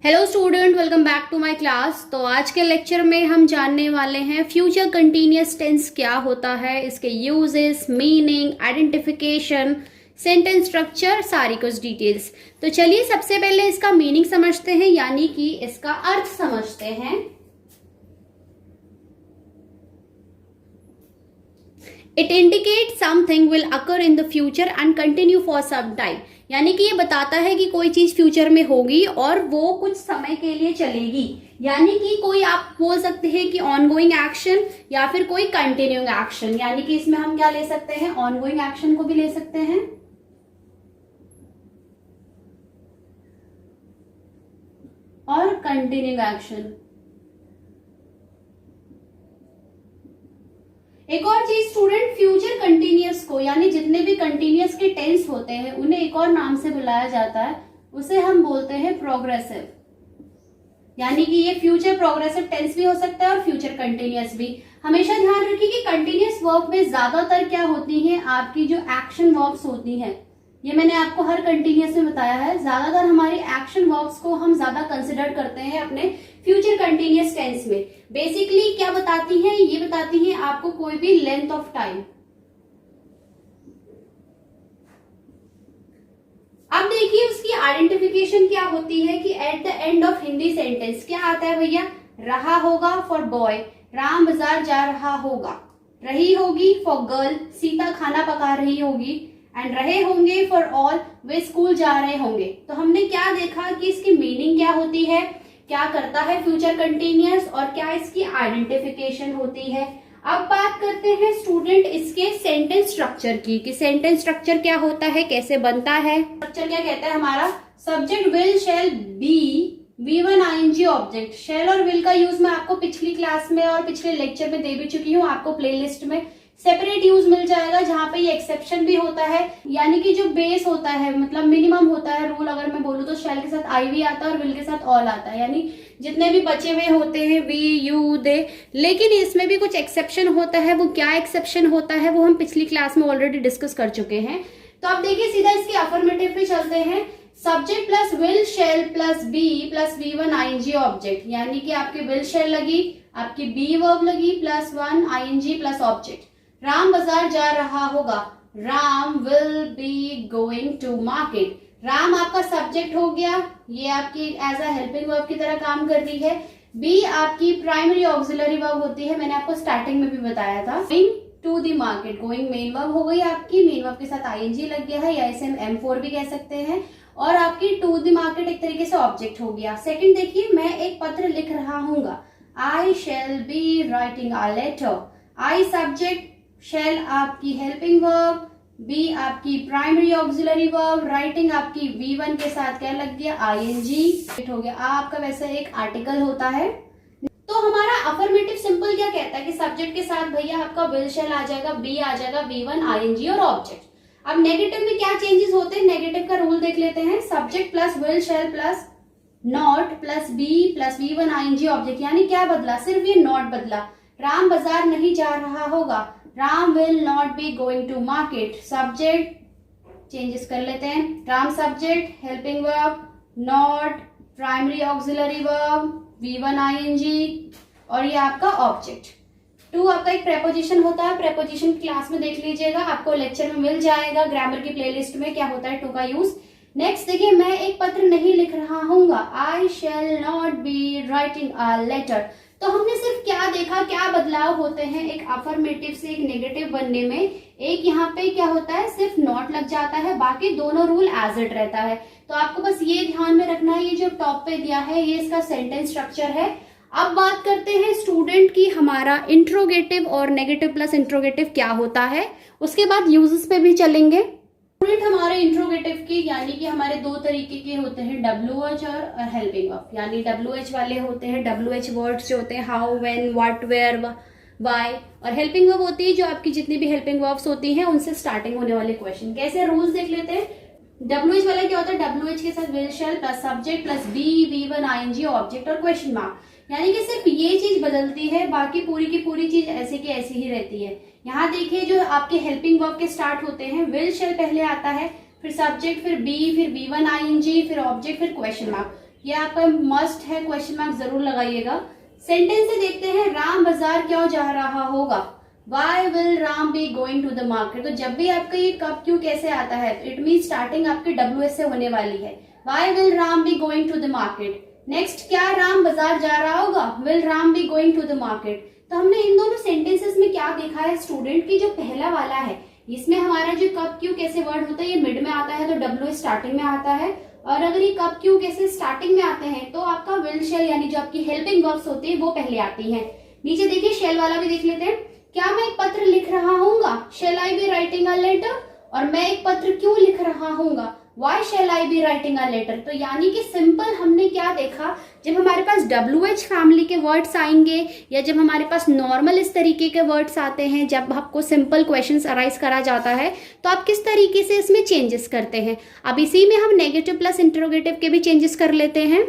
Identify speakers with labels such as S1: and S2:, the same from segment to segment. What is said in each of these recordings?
S1: Hello student, welcome back to my class. तो आज के लेक्चर में हम जानने वाले हैं फ्यूचर कंटिन्यूअस टेंस क्या होता है, इसके uses, meaning, identification, sentence structure, सारी कुछ डिटेल्स। तो चलिए सबसे पहले इसका मीनिंग समझते हैं, यानी कि इसका अर्थ समझते हैं। It indicate something will occur in the future and continue for some time, यानी कि ये बताता है कि कोई चीज फ्यूचर में होगी और वो कुछ समय के लिए चलेगी। यानी कि कोई आप बोल सकते हैं कि ऑनगोइंग एक्शन या फिर कोई कंटिन्यूइंग एक्शन, यानी कि इसमें हम क्या ले सकते हैं, ऑनगोइंग एक्शन को भी ले सकते हैं और कंटिन्यूइंग एक्शन। एक और चीज स्टूडेंट, फ्यूचर कंटिन्यूअस को, यानी जितने भी कंटिन्यूअस के टेंस होते हैं उन्हें एक और नाम से बुलाया जाता है, उसे हम बोलते हैं प्रोग्रेसिव। यानी कि ये फ्यूचर प्रोग्रेसिव टेंस भी हो सकता है और फ्यूचर कंटिन्यूअस भी। हमेशा ध्यान रखिए कि कंटिन्यूअस वर्ब में ज्यादातर क्या होती है, आपकी जो एक्शन वर्ब्स होती हैं, ये मैंने आपको हर कंटिन्यूअस में बताया है, ज्यादातर हमारी एक्शन वर्ब्स को हम ज्यादा कंसिडर करते हैं अपने फ्यूचर कंटिन्यूअस टेंस में। बेसिकली क्या बताती हैं, ये बताती हैं आपको कोई भी लेंथ ऑफ टाइम। अब देखिए उसकी आइडेंटिफिकेशन क्या होती है कि at the end of Hindi sentence क्या आता है भैया, रहा होगा फॉर बॉय, राम बाजार जा रहा होगा, रही होगी फॉर गर्ल, सीता खाना पका रही होगी, एंड रहे होंगे फॉर ऑल, वे स्कूल जा रहे होंगे। तो हमने क्या देखा कि इसकी मीनिंग क्या होती है, क्या करता है फ्यूचर कंटिन्यूअस और क्या इसकी आइडेंटिफिकेशन होती है। अब बात करते हैं स्टूडेंट इसके सेंटेंस स्ट्रक्चर की, कि सेंटेंस स्ट्रक्चर क्या होता है, कैसे बनता है। स्ट्रक्चर क्या कहता है हमारा, subject will shall be V1 ing object. Shall और विल का यूज मैं आपको पिछली क्लास में और पिछले लेक्चर में दे भी चुकी हूँ, आपको प्लेलिस्ट में सेपरेट यूज मिल जाएगा, जहां पे ये एक्सेप्शन भी होता है। यानी कि जो बेस होता है, मतलब मिनिमम होता है रूल, अगर मैं बोलूँ तो शैल के साथ आई भी आता है और विल के साथ ऑल आता है, यानी जितने भी बचे हुए होते हैं वी यू दे। लेकिन इसमें भी कुछ एक्सेप्शन होता है, वो क्या एक्सेप्शन होता है वो हम पिछली क्लास में ऑलरेडी डिस्कस कर चुके हैं। तो आप देखिए सीधा इसके अफर्मेटिव पे चलते हैं। Subject plus will shall plus be plus V1 ing object, यानी कि आपकी विल शैल लगी, आपकी बी वर्ब लगी, plus 1 ing plus object. Ram बाजार जा रहा होगा, Ram will be going to market. Ram आपका सब्जेक्ट हो गया, ये आपकी एज अ हेल्पिंग वर्ब की तरह काम कर रही है। बी आपकी प्राइमरी ऑक्सिलरी वर्ब होती है, मैंने आपको स्टार्टिंग में भी बताया था। Going to the market, going main verb हो गई आपकी, मेन वर्ब के साथ ing लग गया है, या इसे हम M4 भी कह सकते हैं, और आपकी टू द मार्केट एक तरीके से ऑब्जेक्ट हो गया। सेकंड देखिए, मैं एक पत्र लिख रहा हूँ, I shall be writing a letter. I subject, shall आपकी हेल्पिंग वर्ब, बी आपकी प्राइमरी ऑक्सिलरी वर्ब, राइटिंग आपकी V1 के साथ क्या लग गया, ing हो गया। आपका वैसे एक आर्टिकल होता है। तो हमारा अफर्मेटिव सिंपल क्या कहता है कि सब्जेक्ट के साथ भैया आपका विल शैल आ जाएगा, बी आ जाएगा, V1 ing और ऑब्जेक्ट। अब नेगेटिव में क्या चेंजेस होते हैं, नेगेटिव का रूल देख लेते हैं। Subject plus will shall plus not plus be plus V1 ing object, यानी क्या बदला, सिर्फ ये नॉट बदला। राम बाजार नहीं जा रहा होगा, Ram will not be going to market. Subject changes कर लेते हैं, Ram subject, helping verb, not, primary auxiliary verb, V1 ing और ये आपका ऑब्जेक्ट। टू आपका एक प्रेपोजिशन होता है, प्रेपोजिशन क्लास में देख लीजिएगा, आपको लेक्चर में मिल जाएगा ग्रामर की प्लेलिस्ट में क्या होता है टू का यूज। नेक्स्ट देखिए, मैं एक पत्र नहीं लिख रहा हूँ, I shall not be writing a letter. तो हमने सिर्फ क्या देखा, क्या बदलाव होते हैं एक अफर्मेटिव से एक नेगेटिव बनने में। एक यहाँ पे क्या होता है, सिर्फ नॉट लग जाता है, बाकी दोनों रूल एज इट रहता है। तो आपको बस ये ध्यान में रखना है, ये जो टॉप पे दिया है ये इसका सेंटेंस स्ट्रक्चर है। अब बात करते हैं स्टूडेंट की हमारा इंट्रोगेटिव और नेगेटिव प्लस इंट्रोगेटिव क्या होता है, उसके बाद यूजेस पे भी चलेंगे। स्टूडेंट हमारे इंट्रोगेटिव की, यानी कि हमारे दो तरीके के होते हैं, WH और हेल्पिंग वर्ब। यानी WH वाले होते हैं, WH वर्ड्स जो होते हैं how, when, what, where, why, और हेल्पिंग वर्ब होती है जो आपकी जितनी भी हेल्पिंग वर्ब्स होती हैं उनसे स्टार्टिंग होने वाले क्वेश्चन। कैसे रूल्स देख लेते हैं। WH वाला क्या होता है, WH के साथ will shall plus subject plus be V1 ing object और क्वेश्चन मार्क, यानी कि सिर्फ ये चीज बदलती है, बाकी पूरी की पूरी चीज ऐसे की ऐसी ही रहती है। यहाँ देखिए जो आपके हेल्पिंग वर्ब के स्टार्ट होते हैं, विल शैल पहले आता है, फिर सब्जेक्ट, फिर बी, फिर V1 ing, फिर ऑब्जेक्ट, फिर क्वेश्चन मार्क। ये आपका मस्ट है, क्वेश्चन मार्क जरूर लगाइएगा। सेंटेंस से देखते हैं, राम बाजार क्यों जा रहा होगा। Why will Ram be going to the market? तो जब भी आपका ये कब क्यों कैसे आता है, तो इट मीन स्टार्टिंग आपकी WS से होने वाली है। Why will Ram be going to the market? Next, क्या राम बाजार जा रहा होगा, Will Ram be going to the market? तो हमने इन दोनों सेंटेंसेस में क्या देखा है स्टूडेंट की, जो पहला वाला है इसमें हमारा जो कब क्यों कैसे वर्ड होता है ये मिड में आता है, तो WS स्टार्टिंग में आता है। और अगर ये कब क्यों कैसे स्टार्टिंग में आते हैं तो आपका विल शेल यानी जो आपकी हेल्पिंग वर्ब्स होती है वो पहले आती हैं। नीचे देखिए शेल वाला भी देख लेते हैं। क्या मैं एक पत्र लिख रहा हूँगा, shall I be writing a letter. और मैं एक पत्र क्यों लिख रहा हूँगा, why shall I be writing a letter. तो यानी कि सिंपल हमने क्या देखा, जब हमारे पास WH फैमिली के वर्ड्स आएंगे या जब हमारे पास नॉर्मल इस तरीके के वर्ड्स आते हैं, जब आपको सिंपल क्वेश्चंस अराइज करा जाता है तो आप किस तरीके से इसमें चेंजेस करते हैं। अब इसी में हम नेगेटिव प्लस इंटरोगेटिव के भी चेंजेस कर लेते हैं।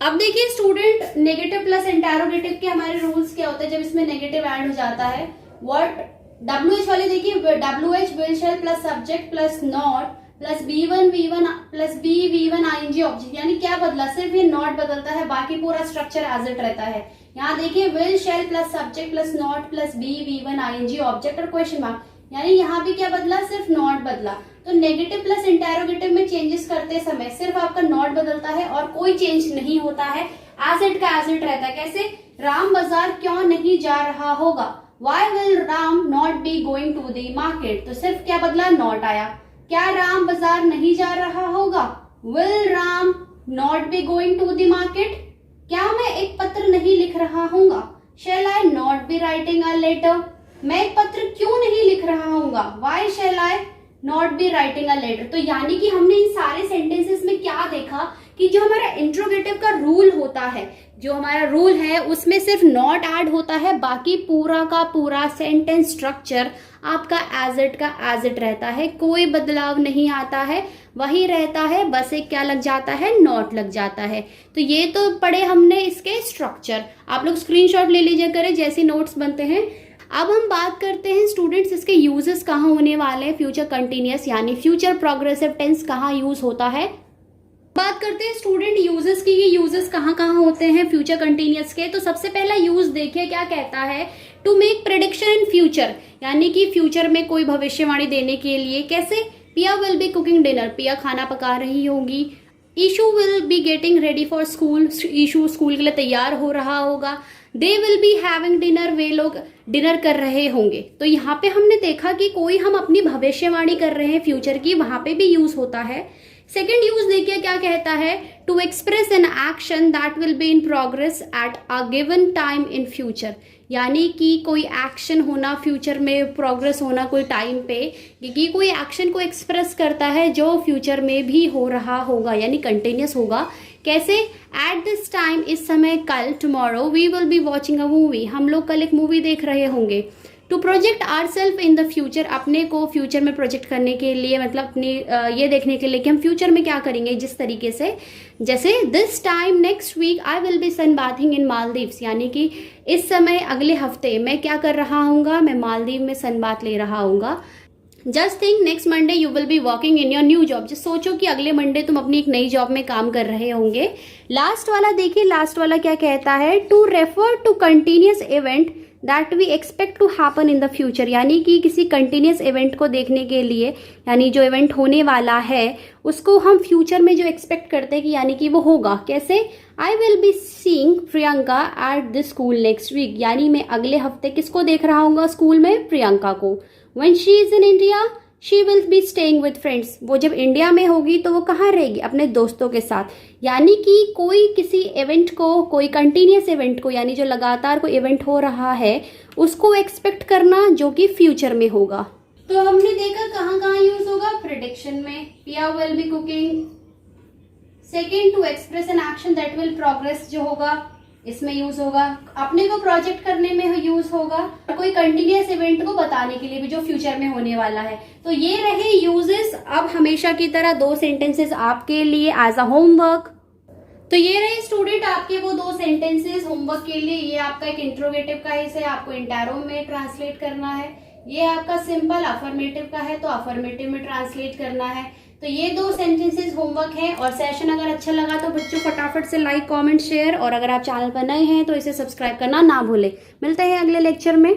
S1: अब देखिए स्टूडेंट, नेगेटिव प्लस इंटरोगेटिव के हमारे रूल्स क्या होते हैं जब इसमें नेगेटिव ऐड हो जाता है। वर्ड WH वाले देखिए, WH will shell plus subject plus not plus B1 V1 plus B V1 ING object, यानी क्या बदला, सिर्फ ये नॉट बदलता है, बाकी पूरा स्ट्रक्चर एज इट रहता है। यहाँ देखिए will shell plus subject plus not plus B V1 ING object और क्वेश्चन मार्क, यानी यहाँ भी क्या बदला, सिर्फ नॉट बदला। तो नेगेटिव प्लस इंटरोगेटिव में चेंजेस करते समय सिर्फ आपका नॉट बदलता है और कोई चेंज नहीं होता है, एज इट का एज इट रहता है। कैसे, राम बाजार क्यों नहीं जा रहा होगा, why will Ram not be going to the market. तो सिर्फ क्या बदला, नॉट आया। क्या राम बाजार नहीं जा रहा होगा, will Ram not be going to the market. क्या मैं एक पत्र नहीं लिख रहा हूँगा, shall I not be writing a letter. मैं एक पत्र क्यों नहीं लिख रहा हूँगा, why shall I not be writing a letter. तो यानी कि हमने इन सारे सेंटेंसेस में क्या देखा कि जो हमारा इंट्रोगेटिव का रूल होता है, जो हमारा रूल है उसमें सिर्फ नॉट ऐड होता है, बाकी पूरा का पूरा सेंटेंस स्ट्रक्चर आपका एज इट रहता है, कोई बदलाव नहीं आता है, वही रहता है, बस एक क्या लग जाता है, नॉट लग जाता है। तो ये तो पढ़े हमने इसके स्ट्रक्चर, आप लोग स्क्रीनशॉट ले लीजिए करें जैसे नोट्स बनते हैं। अब हम बात करते हैं स्टूडेंट्स इसके यूजेस कहाँ होने वाले हैं, फ्यूचर कंटिन्यूअस यानी फ्यूचर प्रोग्रेसिव टेंस कहाँ यूज होता है। बात करते हैं स्टूडेंट यूजेस की, ये यूजेस कहाँ कहाँ होते हैं फ्यूचर कंटिन्यूअस के। तो सबसे पहला यूज देखिए क्या कहता है, to make prediction in future, यानी कि फ्यूचर में कोई भविष्यवाणी देने के लिए। कैसे, पिया विल बी कुकिंग डिनर, पिया खाना पका रही होगी। Ishu will be getting ready for school, Ishu school के लिए तैयार हो रहा होगा। They will be having dinner, वे लोग डिनर कर रहे होंगे। तो यहाँ पे हमने देखा कि कोई हम अपनी भविष्यवाणी कर रहे हैं फ्यूचर की, वहां पे भी यूज होता है। सेकेंड यूज देखिए क्या कहता है, to express an action that will be in progress at a given time in future, यानी कि कोई एक्शन होना फ्यूचर में, प्रोग्रेस होना कोई टाइम पे, क्योंकि कोई एक्शन को एक्सप्रेस करता है जो फ्यूचर में भी हो रहा होगा यानी कंटिन्यूस होगा। कैसे, एट दिस टाइम, इस समय, कल, tomorrow, we will be watching a movie, हम लोग कल एक मूवी देख रहे होंगे। To project our self in the future, अपने को फ्यूचर में प्रोजेक्ट करने के लिए, मतलब अपनी ये देखने के लिए कि हम फ्यूचर में क्या करेंगे, जिस तरीके से, जैसे this time next week I will be sunbathing in Maldives, यानी कि इस समय अगले हफ्ते मैं क्या कर रहा हूँगा, मैं मालदीव में सन बाथ ले रहा हूँगा। Just think next Monday you will be working in your new job, जो सोचो कि अगले मंडे तुम अपनी एक नई जॉब में काम कर रहे होंगे। लास्ट वाला देखिए, लास्ट वाला क्या कहता है, to refer to continuous event that we expect to happen in the future, यानी कि किसी कंटिन्यूस इवेंट को देखने के लिए, यानी जो इवेंट होने वाला है उसको हम फ्यूचर में जो एक्सपेक्ट करते हैं कि यानी कि वो होगा। कैसे, I will be seeing Priyanka at the school next week, यानी मैं अगले हफ्ते किसको देख रहा हूँ स्कूल में, प्रियंका को। When she is in India she will be staying with friends, वो जब इंडिया में होगी तो वो कहाँ रहेगी, अपने दोस्तों के साथ। यानी कि कोई किसी इवेंट को, कोई कंटिन्यूस इवेंट को, यानी जो लगातार कोई इवेंट हो रहा है उसको एक्सपेक्ट करना जो कि फ्यूचर में होगा। तो हमने देखा कहाँ कहाँ यूज होगा, प्रेडिक्शन में, Piya will be cooking. Second, to express an action that will progress जो होगा इसमें यूज होगा, अपने को प्रोजेक्ट करने में यूज होगा, और कोई कंटिन्यूस इवेंट को बताने के लिए भी जो फ्यूचर में होने वाला है। तो ये रहे यूजेस। अब हमेशा की तरह 2 सेंटेंसेस आपके लिए एज अ होमवर्क। तो ये रहे स्टूडेंट आपके वो 2 सेंटेंसेस होमवर्क के लिए। ये आपका एक इंट्रोगेटिव का हिस्सा है, आपको इंटैरो में ट्रांसलेट करना है। ये आपका सिंपल अफर्मेटिव का है तो अफर्मेटिव में ट्रांसलेट करना है। तो ये 2 सेंटेंसेस होमवर्क है। और सेशन अगर अच्छा लगा तो बच्चों फटाफट से लाइक, कमेंट, शेयर, और अगर आप चैनल पर नए हैं तो इसे सब्सक्राइब करना ना भूलें। मिलते हैं अगले लेक्चर में।